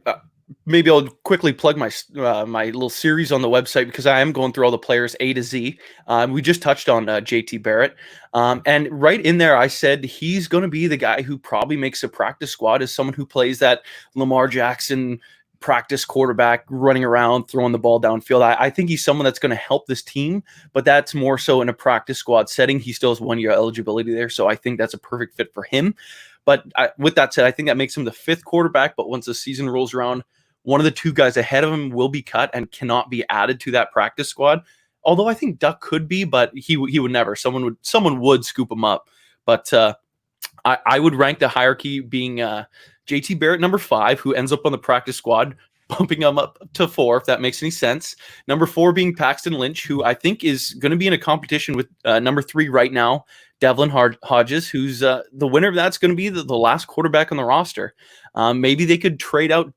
maybe I'll quickly plug my my little series on the website, because I am going through all the players A to Z. We just touched on JT Barrett, and right in there, I said he's going to be the guy who probably makes a practice squad as someone who plays that Lamar Jackson practice quarterback, running around, throwing the ball downfield. I think he's someone that's going to help this team, but that's more so in a practice squad setting. He still has 1-year eligibility there, so I think that's a perfect fit for him. But with that said, I think that makes him the 5th quarterback, but once the season rolls around, one of the 2 guys ahead of him will be cut and cannot be added to that practice squad. Although I think Duck could be, but he would never. Someone would scoop him up. But I would rank the hierarchy being JT Barrett number 5, who ends up on the practice squad, bumping him up to 4, if that makes any sense. Number 4 being Paxton Lynch, who I think is going to be in a competition with number 3 right now, Devlin Hodges, who's the winner of that's going to be the last quarterback on the roster. Maybe they could trade out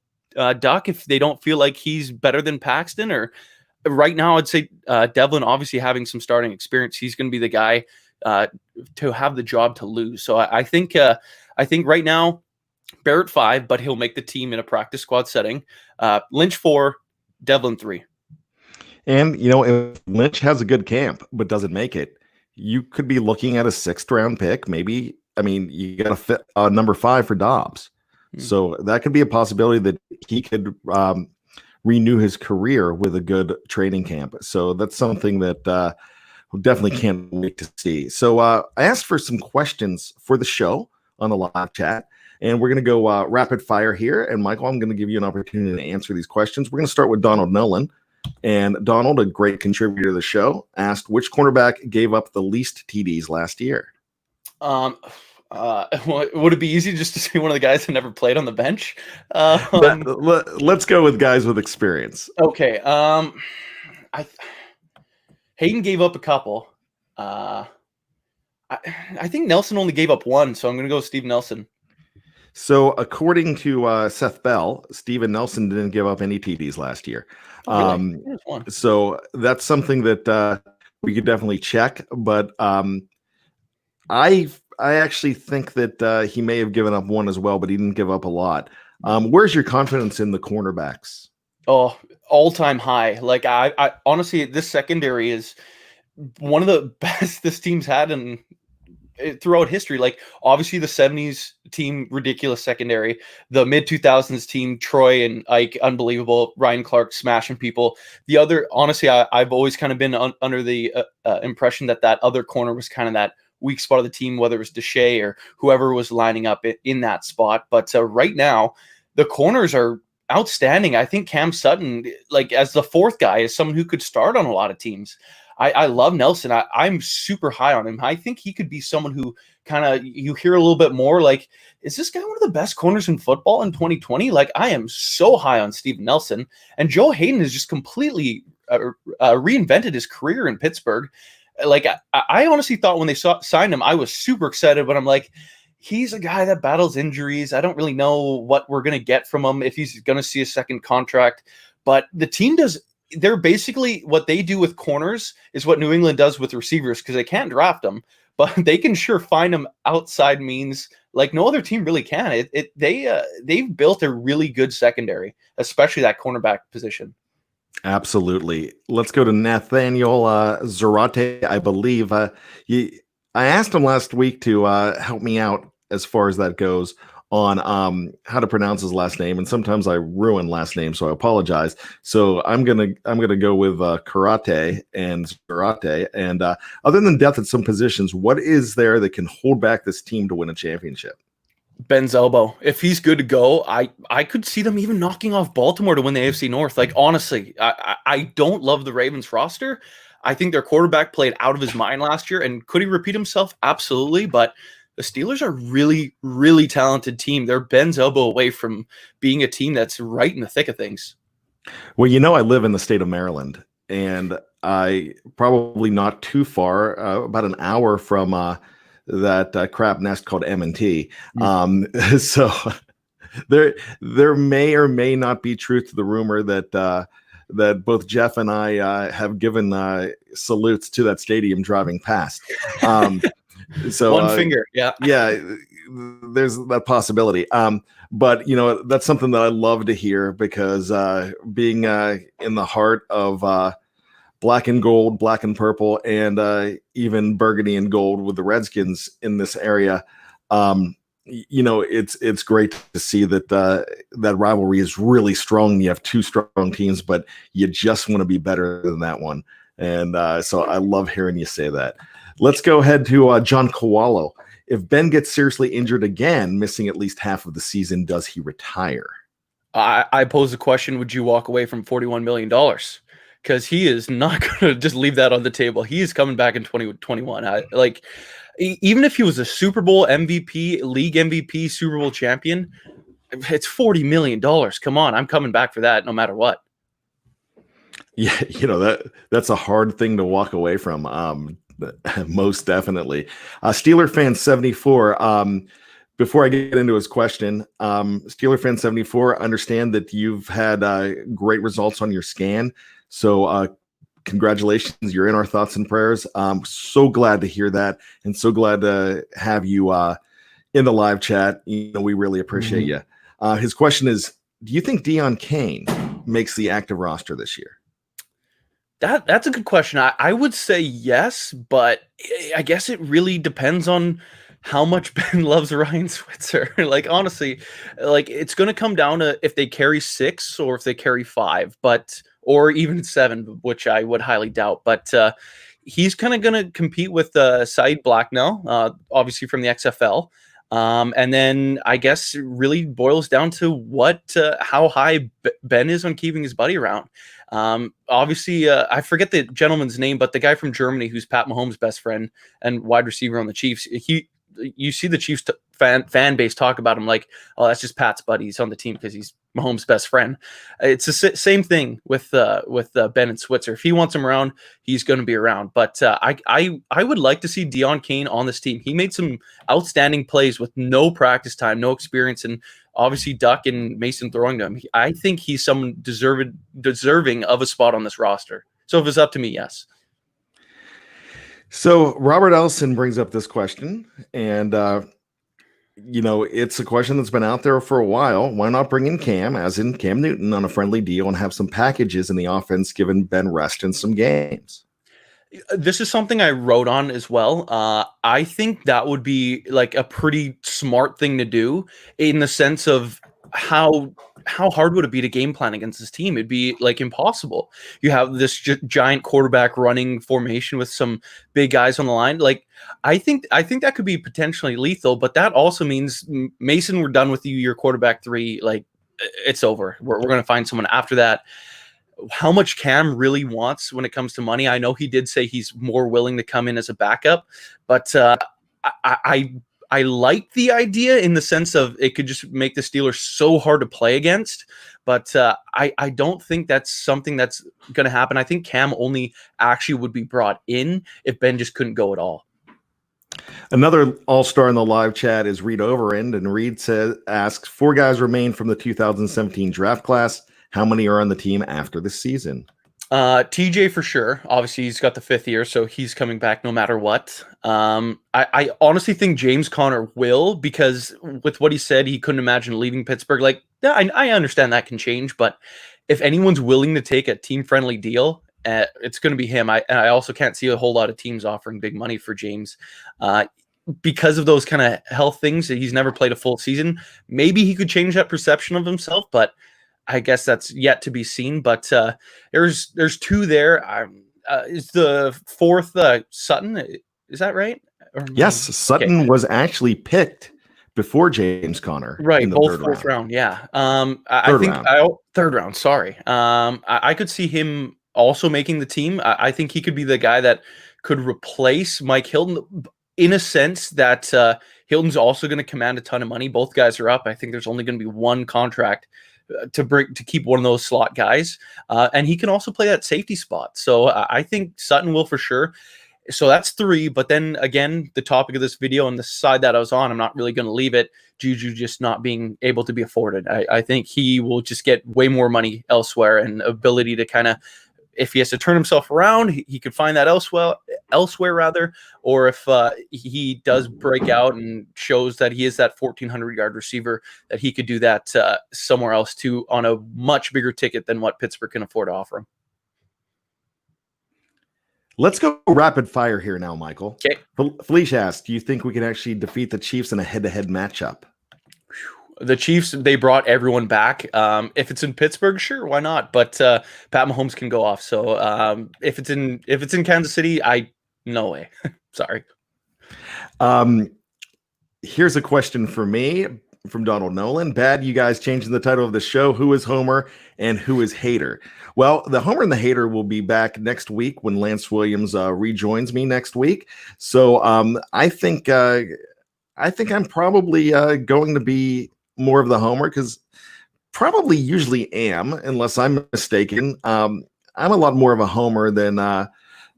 Duck if they don't feel like he's better than Paxton. Or right now, I'd say Devlin, obviously having some starting experience, he's going to be the guy to have the job to lose. So I think right now, Barrett 5, but he'll make the team in a practice squad setting. Lynch 4, Devlin 3. And if Lynch has a good camp but doesn't make it, you could be looking at a 6th round pick. Maybe, you got to fit number 5 for Dobbs. So that could be a possibility that he could renew his career with a good training camp. So that's something that we definitely can't wait to see. So I asked for some questions for the show on the live chat, and we're going to go rapid fire here. And Michael, I'm going to give you an opportunity to answer these questions. We're going to start with Donald Nolan. And Donald, a great contributor to the show, asked which cornerback gave up the least TDs last year. Would it be easy just to say one of the guys that never played on the bench? Let's go with guys with experience. Okay. Hayden gave up a couple. I think Nelson only gave up 1, so I'm going to go with Steve Nelson. So according to Seth Bell, Steven Nelson didn't give up any TDs last year. Really? So that's something that we could definitely check. But I actually think that he may have given up 1 as well, but he didn't give up a lot. Where's your confidence in the cornerbacks? Oh, all-time high. Like I honestly, this secondary is one of the best this team's had throughout history. Like obviously the 70s team, ridiculous secondary. The mid-2000s team, Troy and Ike, unbelievable. Ryan Clark smashing people. The other, honestly, I've always kind of been under the impression that other corner was kind of that weak spot of the team, whether it was Deshae or whoever was lining up in that spot. But right now, the corners are outstanding. I think Cam Sutton, like as the 4th guy, is someone who could start on a lot of teams. I love Nelson. I'm super high on him. I think he could be someone who kind of you hear a little bit more like, is this guy one of the best corners in football in 2020? Like I am so high on Steven Nelson. And Joe Hayden has just completely reinvented his career in Pittsburgh. Like I honestly thought when they signed him, I was super excited, but I'm like, he's a guy that battles injuries. I don't really know what we're going to get from him, if he's going to see a second contract. But the team they're basically, what they do with corners is what New England does with receivers, because they can't draft them, but they can sure find them outside means like no other team really can. They've built a really good secondary, especially that cornerback position. Absolutely. Let's go to Nathaniel Zarate, I believe. I asked him last week to help me out as far as that goes on how to pronounce his last name, and sometimes I ruin last names, so I apologize. So I'm gonna go with Karate and Zarate. And other than depth at some positions, what is there that can hold back this team to win a championship? Ben's elbow. If he's good to go, I could see them even knocking off Baltimore to win the AFC North. Like, honestly, I don't love the Ravens roster. I think their quarterback played out of his mind last year. And could he repeat himself? Absolutely. But the Steelers are really, really talented team. They're Ben's elbow away from being a team that's right in the thick of things. Well, I live in the state of Maryland, and I probably not too far, about an hour from that crap nest called M&T. So there may or may not be truth to the rumor that that both Jeff and I have given salutes to that stadium driving past. So one finger, yeah, there's that possibility. But that's something that I love to hear, because being in the heart of black and gold, black and purple, and even burgundy and gold with the Redskins in this area, it's great to see that that rivalry is really strong. You have two strong teams, but you just want to be better than that one. And so I love hearing you say that. Let's go ahead to John Kowalo. If Ben gets seriously injured again, missing at least half of the season, does he retire? I pose the question, would you walk away from $41 million? Because he is not going to just leave that on the table. He is coming back in 2021. Even if he was a Super Bowl MVP, league MVP, Super Bowl champion, it's $40 million. Come on, I'm coming back for that no matter what. Yeah, that's a hard thing to walk away from. Most definitely. Steeler fan 74. Before I get into his question, Steeler fan 74, understand that you've had great results on your scan. So congratulations. You're in our thoughts and prayers. So glad to hear that, and so glad to have you in the live chat. We really appreciate you. His question is, do you think Deon Cain makes the active roster this year? That's a good question. I would say yes, but I guess it really depends on how much Ben loves Ryan Switzer. Honestly, it's going to come down to if they carry 6 or if they carry 5, or even 7, which I would highly doubt. But he's kind of going to compete with Saeed Blacknell, obviously from the XFL. And then I guess it really boils down to how high Ben is on keeping his buddy around. Obviously, I forget the gentleman's name, but the guy from Germany who's Pat Mahomes' best friend and wide receiver on the Chiefs, you see the Chiefs fan base talk about him like, oh, that's just Pat's buddy. He's on the team because he's Mahomes' best friend. It's the same thing with Ben and Switzer. If he wants him around, he's going to be around. But I would like to see Deon Cain on this team. He made some outstanding plays with no practice time, no experience, and obviously Duck and Mason throwing to him. I think he's someone deserving of a spot on this roster. So if it's up to me, yes. So Robert Ellison brings up this question, and it's a question that's been out there for a while. Why not bring in Cam, as in Cam Newton, on a friendly deal and have some packages in the offense, given Ben rest in some games? This is something I wrote on as well. I think that would be like a pretty smart thing to do, in the sense of how hard would it be to game plan against this team? It'd be like impossible. You have this giant quarterback running formation with some big guys on the line. I think that could be potentially lethal, but that also means, Mason, we're done with you. Your quarterback 3, it's over. We're going to find someone after that. How much Cam really wants when it comes to money, I know he did say he's more willing to come in as a backup, but I like the idea in the sense of it could just make the Steelers so hard to play against, but I don't think that's something that's going to happen. I think Cam only actually would be brought in if Ben just couldn't go at all. Another all-star in the live chat is Reed Overend, and Reed asks, 4 guys remain from the 2017 draft class. How many are on the team after this season? TJ for sure. Obviously, he's got the 5th year, so he's coming back no matter what. I honestly think James Conner will, because with what he said, he couldn't imagine leaving Pittsburgh. Like, yeah, I understand that can change, but if anyone's willing to take a team-friendly deal, it's going to be him. I also can't see a whole lot of teams offering big money for James. Because of those kind of health things, that he's never played a full season. Maybe he could change that perception of himself, but I guess that's yet to be seen. But there's 2 there. Is the 4th Sutton? Is that right? Yes, Sutton was actually picked before James Conner. Right, in the both 3rd fourth round. Yeah. I think 3rd round. Sorry. I could see him also making the team. I think he could be the guy that could replace Mike Hilton, in a sense that Hilton's also going to command a ton of money. Both guys are up. I think there's only going to be one contract to keep one of those slot guys, and he can also play that safety spot. So I think Sutton will for sure. So that's 3. But then again, the topic of this video and the side that I was on, I'm not really going to leave it. Juju just not being able to be afforded. I think he will just get way more money elsewhere, and ability to kind of, if he has to turn himself around, he could find that elsewhere rather. Or if he does break out and shows that he is that 1,400-yard receiver, that he could do that somewhere else too, on a much bigger ticket than what Pittsburgh can afford to offer him. Let's go rapid fire here now, Michael. Okay. Felicia asked, do you think we can actually defeat the Chiefs in a head-to-head matchup? The Chiefs, they brought everyone back. If it's in Pittsburgh, sure, why not? But Pat Mahomes can go off. So if it's in Kansas City, no way. Sorry. Here's a question for me from Donald Nolan. Bad, you guys changing the title of the show. Who is Homer and who is Hater? Well, the Homer and the Hater will be back next week when Lance Williams rejoins me next week. So I think I'm probably going to be more of the Homer, because probably usually am, unless I'm mistaken. I'm a lot more of a Homer than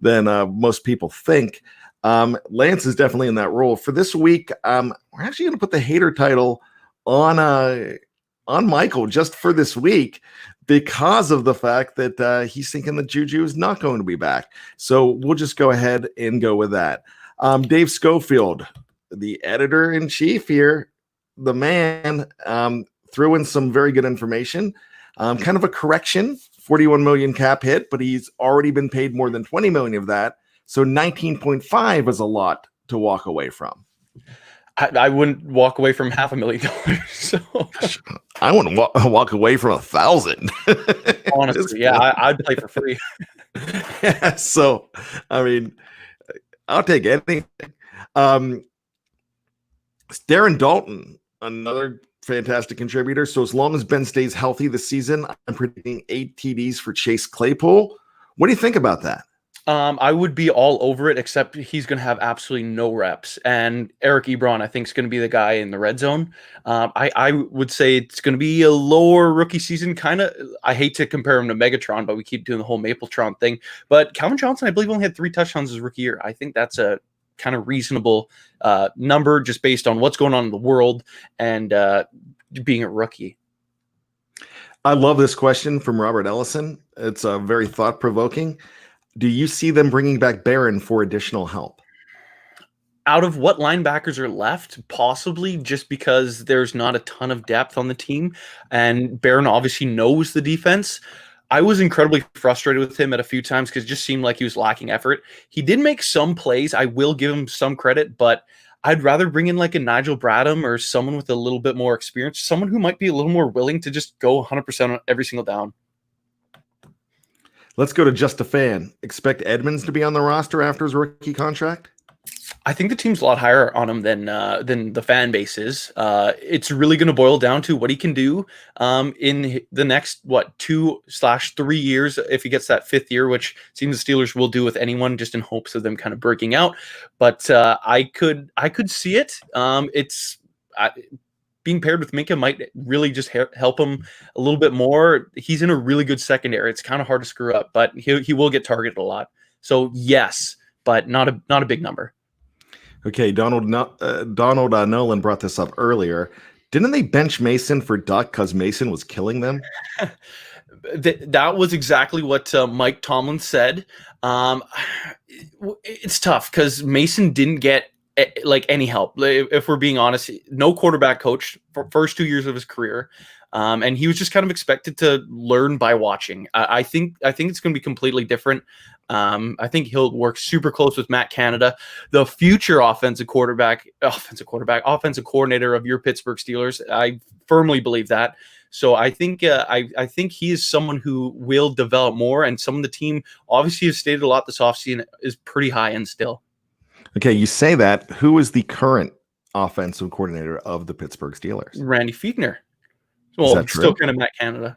most people think. Lance is definitely in that role. For this week, we're actually going to put the Hater title on Michael just for this week, because of the fact that he's thinking that Juju is not going to be back. So we'll just go ahead and go with that. Dave Schofield, the editor-in-chief here, the man, threw in some very good information. Kind of a correction, 41 million cap hit, but he's already been paid more than 20 million of that. So 19.5 is a lot to walk away from. I wouldn't walk away from $500,000. So I wouldn't walk away from 1,000. Honestly, yeah, I'd play for free. Yeah, so I mean, I'll take anything. Darren Dalton, another fantastic contributor. So as long as Ben stays healthy this season, I'm predicting 8 TDs for Chase Claypool. What do you think about that? I would be all over it, except he's going to have absolutely no reps. And Eric Ebron, I think, is going to be the guy in the red zone. I would say it's going to be a lower rookie season. Kind of, I hate to compare him to Megatron, but we keep doing the whole Mapletron thing. But Calvin Johnson, I believe, only had 3 touchdowns his rookie year. I think that's a kind of reasonable number, just based on what's going on in the world and being a rookie. I love this question from Robert Ellison. It's very thought-provoking. Do you see them bringing back Barron for additional help? Out of what linebackers are left, possibly, just because there's not a ton of depth on the team, and Barron obviously knows the defense. I was incredibly frustrated with him at a few times because it just seemed like he was lacking effort. He did make some plays. I will give him some credit, but I'd rather bring in like a Nigel Bradham or someone with a little bit more experience, someone who might be a little more willing to just go 100% on every single down. Let's go to Just a Fan. Expect Edmonds to be on the roster after his rookie contract? I think the team's a lot higher on him than the fan base is. It's really going to boil down to what he can do in the next 2/3 years if he gets that 5th year, which seems the Steelers will do with anyone, just in hopes of them kind of breaking out. But I could see it. Being paired with Minka might really just help him a little bit more. He's in a really good secondary. It's kind of hard to screw up, but he will get targeted a lot. So yes, but not a big number. Okay, Donald Nolan brought this up earlier. Didn't they bench Mason for Duck because Mason was killing them? That was exactly what Mike Tomlin said. It's tough because Mason didn't get like any help. If we're being honest, no quarterback coach for first 2 years of his career. And he was just kind of expected to learn by watching. I think it's going to be completely different. I think he'll work super close with Matt Canada, the future offensive coordinator of your Pittsburgh Steelers. I firmly believe that. So I think he is someone who will develop more, and some of the team obviously has stated a lot this offseason is pretty high end still. Okay, you say that. Who is the current offensive coordinator of the Pittsburgh Steelers? Randy Fichtner. Well, still kind of Matt Canada.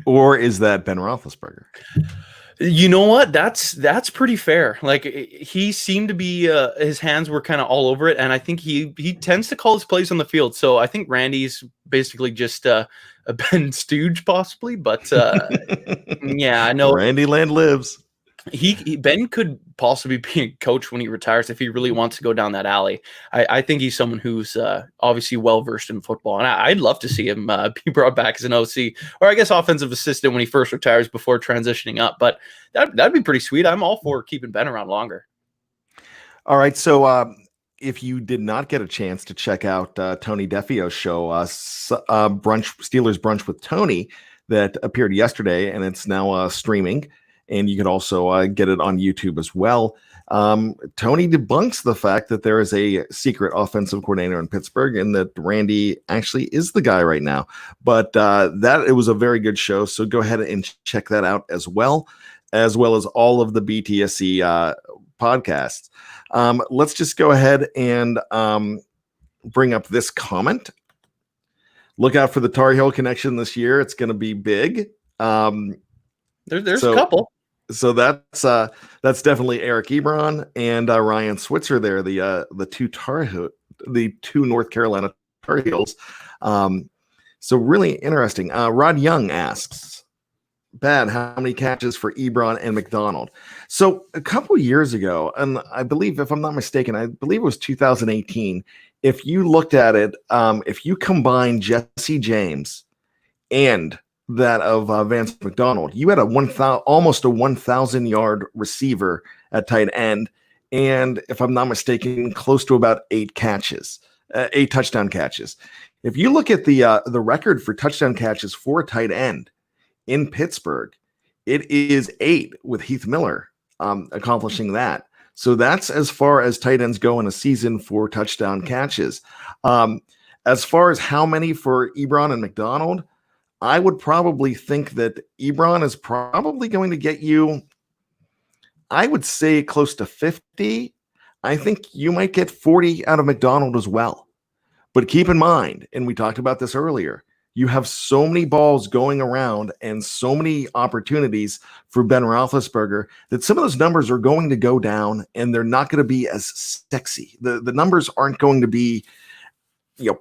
Or is that Ben Roethlisberger? You know what? That's pretty fair. Like, he seemed to be his hands were kind of all over it, and I think he tends to call his plays on the field. So I think Randy's basically just a Ben Stooge possibly, but yeah, I know Randy Land lives. Ben could possibly be a coach when he retires if he really wants to go down that alley. I think he's someone who's obviously well versed in football, and I'd love to see him be brought back as an OC, or I guess offensive assistant when he first retires before transitioning up. But that'd be pretty sweet. I'm all for keeping Ben around longer. All right, so if you did not get a chance to check out Tony Defio's show, Steelers Brunch with Tony, that appeared yesterday, and it's now streaming. And you can also get it on YouTube as well. Tony debunks the fact that there is a secret offensive coordinator in Pittsburgh and that Randy actually is the guy right now. But it was a very good show. So go ahead and check that out as well as all of the BTSC podcasts. Let's just go ahead and bring up this comment. Look out for the Tar Heel connection this year. It's going to be big. There's a couple. So that's definitely Eric Ebron and Ryan Switzer there, the two North Carolina Tar Heels. So really interesting. Rod Young asks, "Bad, how many catches for Ebron and McDonald?" So a couple years ago, and I believe, if I'm not mistaken, it was 2018. If you looked at it, if you combine Jesse James and that of Vance McDonald, you had almost a 1,000-yard receiver at tight end, and if I'm not mistaken, close to about 8 touchdown catches. If you look at the record for touchdown catches for a tight end in Pittsburgh, it is 8 with Heath Miller accomplishing that. So that's as far as tight ends go in a season for touchdown catches. As far as how many for Ebron and McDonald, I would probably think that Ebron is probably going to get you, I would say, close to 50. I think you might get 40 out of McDonald as well. But keep in mind, and we talked about this earlier, you have so many balls going around and so many opportunities for Ben Roethlisberger that some of those numbers are going to go down, and they're not going to be as sexy. The numbers aren't going to be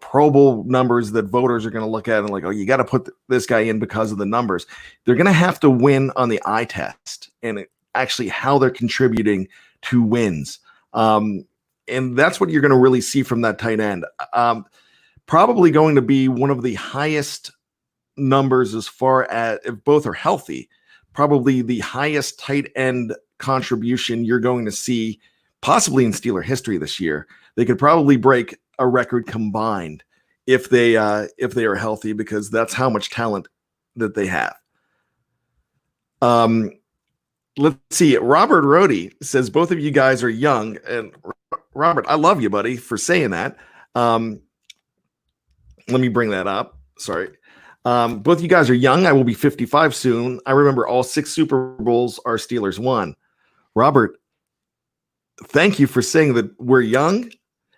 Pro Bowl numbers that voters are going to look at and like, oh, you got to put this guy in because of the numbers. They're going to have to win on the eye test and actually how they're contributing to wins. And that's what you're going to really see from that tight end. Probably going to be one of the highest numbers as far as, if both are healthy, probably the highest tight end contribution you're going to see possibly in Steeler history this year. They could probably break a record combined if they are healthy, because that's how much talent that they have. Let's see. Robert Rohde says both of you guys are young, and Robert, I love you, buddy, for saying that. Let me bring that up. Sorry. Both of you guys are young. I will be 55 soon. I remember all 6 Super Bowls our Steelers won. Robert, thank you for saying that we're young.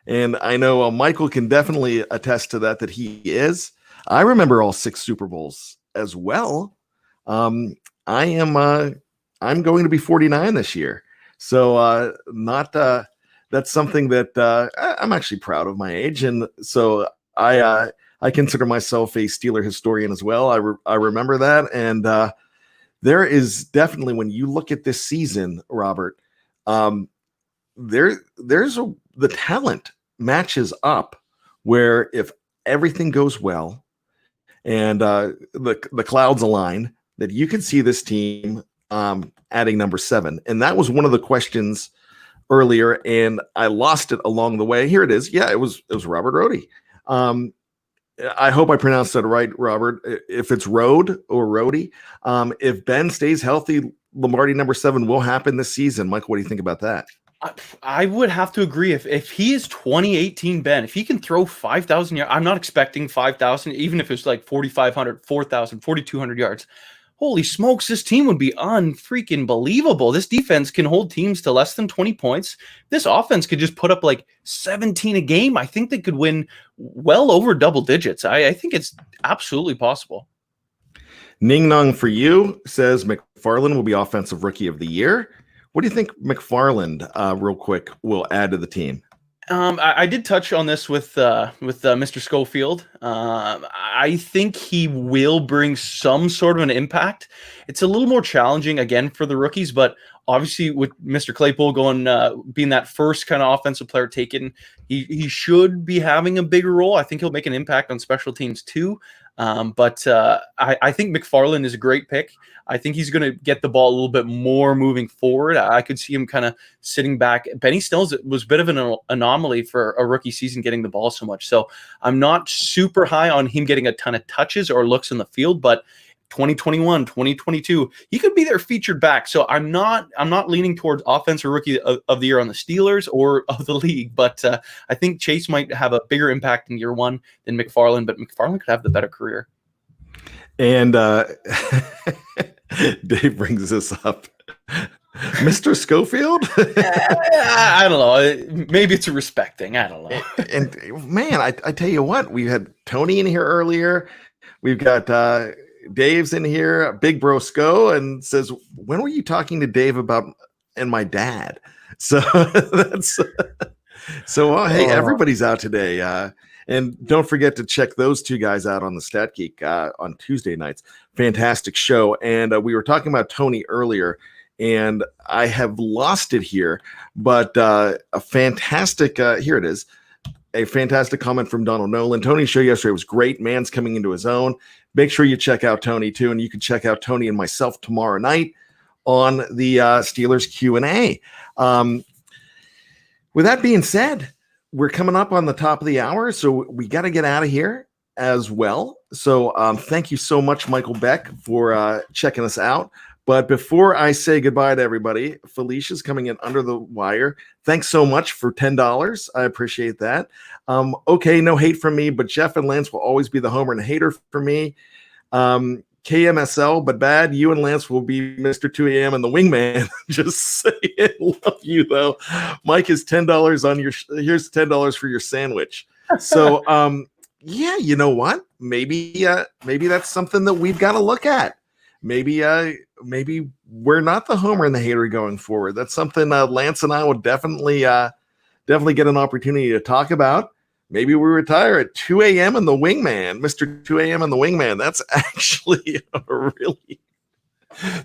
And I know Michael can definitely attest to that he is. I remember all 6 Super Bowls as well. I'm going to be 49 this year. So that's something that I'm actually proud of my age. And so I consider myself a Steeler historian as well. I remember that. And there is definitely, when you look at this season, Robert, there's the talent matches up, where if everything goes well and the clouds align, that you could see this team adding number 7? And that was one of the questions earlier, and I lost it along the way. Here it is. Yeah, it was Robert Rohde. I hope I pronounced that right, Robert. If it's Rode or Rohde, if Ben stays healthy, Lombardi number 7 will happen this season. Michael, what do you think about that? I would have to agree. If he is 2018 Ben, if he can throw 5,000 yards, I'm not expecting 5,000, even if it's like 4,500, 4,000, 4,200 yards. Holy smokes, this team would be unfreaking believable. This defense can hold teams to less than 20 points. This offense could just put up like 17 a game. I think they could win well over double digits. I think it's absolutely possible. Ning Nong for you says McFarland will be Offensive Rookie of the Year. What do you think McFarland, real quick, will add to the team? I did touch on this with Mr. Schofield. I think he will bring some sort of an impact. It's a little more challenging again for the rookies, but obviously with Mr. Claypool going being that first kind of offensive player taken, he should be having a bigger role. I think he'll make an impact on special teams too. But I think McFarland is a great pick. I think he's going to get the ball a little bit more moving forward. I could see him kind of sitting back. Benny Snell's was a bit of an anomaly for a rookie season getting the ball so much. So I'm not super high on him getting a ton of touches or looks in the field, but 2021, 2022, he could be their featured back. So I'm not leaning towards offensive rookie of the year on the Steelers or of the league, but I think Chase might have a bigger impact in year one than McFarland, but McFarland could have the better career. And Dave brings this up. Mr. Schofield? I don't know. Maybe it's a respect thing. I don't know. And man, I tell you what, we had Tony in here earlier. We've got Dave's in here, Big Bro Sco, and says, when were you talking to Dave about and my dad? So that's hey, everybody's out today. And don't forget to check those two guys out on the Stat Geek on Tuesday nights. Fantastic show. And we were talking about Tony earlier, and I have lost it here, but a fantastic, here it is. A fantastic comment from Donald Nolan. Tony's show yesterday was great. Man's coming into his own. Make sure you check out Tony too, and you can check out Tony and myself tomorrow night on the Steelers Q&A. With that being said, we're coming up on the top of the hour, so we got to get out of here as well. So thank you so much, Michael Beck, for checking us out. But before I say goodbye to everybody, Felicia's coming in under the wire. Thanks so much for $10. I appreciate that. Okay, no hate from me, but Jeff and Lance will always be the homer and hater for me. KMSL, but bad. You and Lance will be Mr. 2 a.m. and the wingman. Just saying, love you though. Mike is $10 on your. Here's $10 for your sandwich. So, yeah, you know what? Maybe that's something that we've got to look at. Maybe we're not the homer and the hater going forward. That's something Lance and I will definitely get an opportunity to talk about. Maybe we retire at 2 a.m. and the wingman, Mr. 2 a.m. and the wingman. That's actually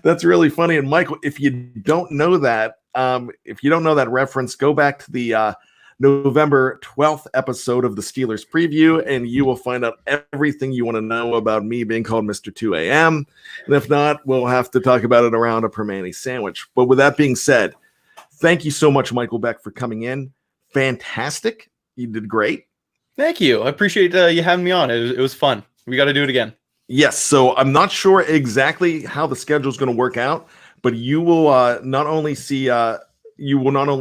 that's really funny. And Michael, if you don't know that reference, go back to the November 12th episode of the Steelers preview, and you will find out everything you want to know about me being called Mr. 2 a.m. And if not, we'll have to talk about it around a Permane sandwich. But with that being said, thank you so much, Michael Beck, for coming in. Fantastic. You did great. Thank you. I appreciate you having me on. It was fun. We got to do it again. Yes. So I'm not sure exactly how the schedule is going to work out, but you will not only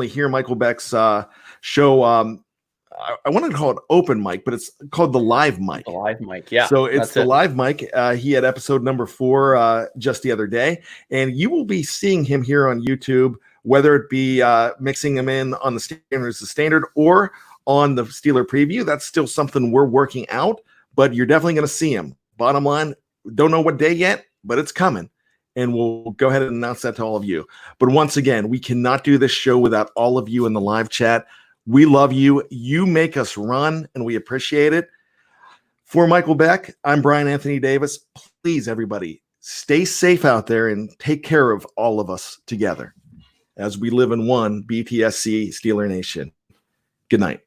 hear Michael Beck's show. I wanted to call it open mic, but it's called the live mic. The live mic, yeah. So it's the live mic. He had episode number 4 just the other day, and you will be seeing him here on YouTube, whether it be mixing him in on the standard or on the Steeler preview. That's still something we're working out, but you're definitely going to see him. Bottom line, don't know what day yet, but it's coming. And we'll go ahead and announce that to all of you. But once again, we cannot do this show without all of you in the live chat. We love you. You make us run, and we appreciate it. For Michael Beck, I'm Bryan Anthony Davis. Please, everybody, stay safe out there and take care of all of us together as we live in one BTSC Steeler Nation. Good night.